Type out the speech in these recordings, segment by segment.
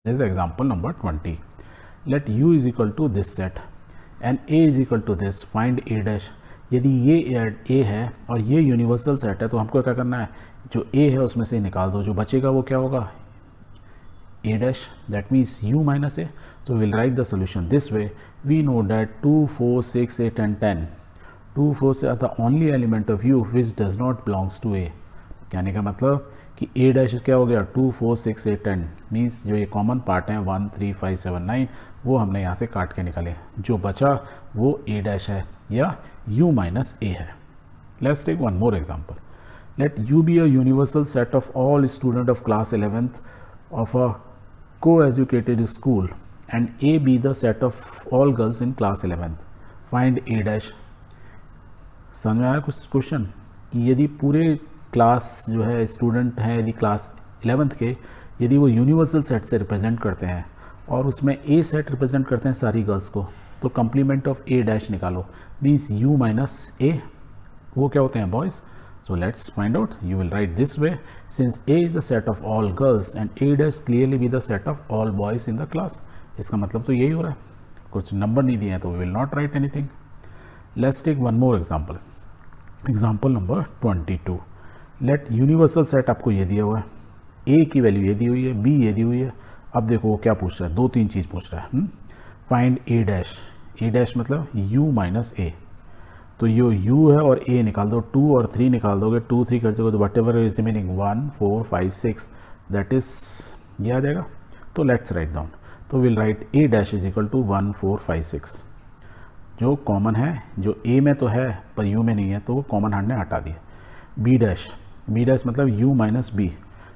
is example number 20. Let u is equal to this set and a is equal to this. Find a dash. यदि ये a है और ये universal set है तो हमको क्या करना है, जो a है उसमें से निकाल दो, जो बचेगा वो क्या होगा, a dash. That means u minus a. So we will write the solution this way. We know that 2, 4, 6, 8 and 10. 2, 4 are the only element of u which does not belongs to a. कहने का मतलब कि a dash क्या हो गया, 2, 4, 6, 8, 10 means जो ये common part हैं 1, 3, 5, 7, 9 वो हमने यहाँ से काट के निकाले, जो बचा वो a डैश है या u माइनस a है. Let's take one more example. Let u be a universal set of all student of class 11th of a co-educated school and a be the set of all girls in class 11th. Find a dash. समझ में आया कुछ question कि यदि पूरे class जो है student हैं, यदि क्लास 11th के, यदि वो यूनिवर्सल सेट से रिप्रेजेंट करते हैं और उसमें ए सेट रिप्रेजेंट करते हैं सारी गर्ल्स को, तो कम्प्लीमेंट ऑफ ए डैश निकालो. मीन्स यू माइनस ए, वो क्या होते हैं, boys. So let's find out. You will write this way. Since A is a set of all girls and A dash clearly be the set of all boys in the class. इसका मतलब तो यही हो रहा है, कुछ number नहीं दिए हैं तो we will not write anything. Let's take one more example. Example number 22. Let universal set आपको ये दिया हुआ है, A की वैल्यू ये दी हुई है, B ये दी हुई है. अब देखो वो क्या पूछ रहा है, दो तीन चीज़ पूछ रहा है. Find A dash. A dash मतलब U माइनस A. तो ये u है और a निकाल दो, 2 और 3 निकाल दोगे, 2, 3 कर दोगे तो whatever is remaining 1, 4, 5, 6 that is ये आ जाएगा. तो लेट्स राइट डाउन. तो will write a dash is equal to 1, 4, 5, 6. जो कॉमन है, जो a में तो है पर u में नहीं है तो वो कॉमन हमने हटा दिया. b डैश मतलब u माइनस b.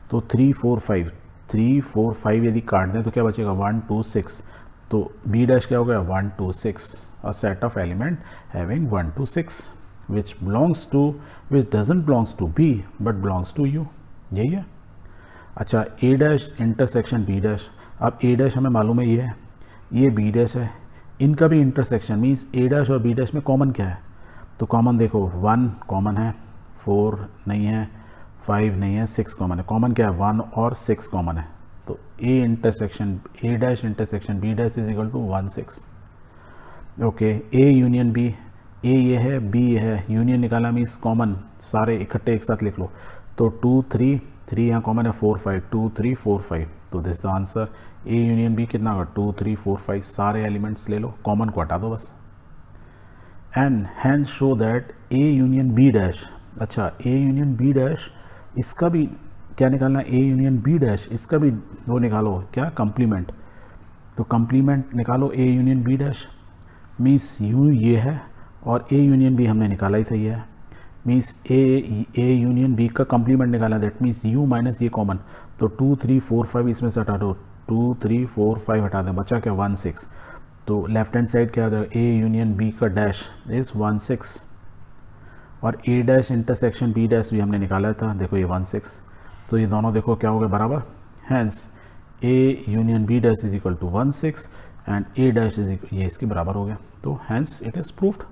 तो 3, 4, 5 3, 4, 5 यदि काट दें तो क्या बचेगा, 1, 2, 6. तो b डैश क्या हो गया, 1, 2, 6. A set of element having 1 to 6 which doesn't belongs to B but belongs to U. यही है. अच्छा, A dash intersection B dash. अब A डैश हमें मालूम है ये है, ये B डैश है, इनका भी इंटरसेक्शन मीन्स A डैश और B डैश में कॉमन क्या है. तो कॉमन देखो 1 कॉमन है, 4 नहीं है, 5 नहीं है, 6 कॉमन है. कॉमन क्या है, 1 और 6 कॉमन है. तो A dash intersection B dash is equal to 1, 6. Okay, A union B. A ये है, बी ये है, यूनियन निकाला मीन्स कॉमन, सारे इकट्ठे एक साथ लिख लो. तो 2, 3 यहाँ कॉमन है, 4, 5 2, 3, 4, 5. तो this the answer. A union B कितना होगा, 2, 3, 4, 5. सारे एलिमेंट्स ले लो, कॉमन को हटा दो बस. And hence show that A union B dash. अच्छा, ए यूनियन बी डैश, इसका भी क्या निकालना है, ए यूनियन बी डैश, इसका भी वो निकालो, क्या, कंप्लीमेंट. तो कंप्लीमेंट निकालो A union B dash. Means U ये है और ए यूनियन बी हमने निकाला ही था, ये है. मीन्स ए यूनियन बी का कंप्लीमेंट निकाला, दैट मीन्स यू माइनस ये कॉमन. तो 2, 3, 4, 5 इसमें से हटा दो, 2, 3, 4, 5 हटा दें, बचा क्या, 1, 6. तो लेफ्ट हैंड साइड क्या है, ए यूनियन बी का डैश इज़ 1, 6 और ए डैश इंटरसेक्शन बी डैश भी हमने निकाला था, देखो ये 1, 6. तो ये दोनों देखो क्या हो गए, बराबर. Hence A union B dash is equal to 1, 6 and A dash is ये इसके बराबर हो गया. तो हैंस इट इज़ प्रूव्ड.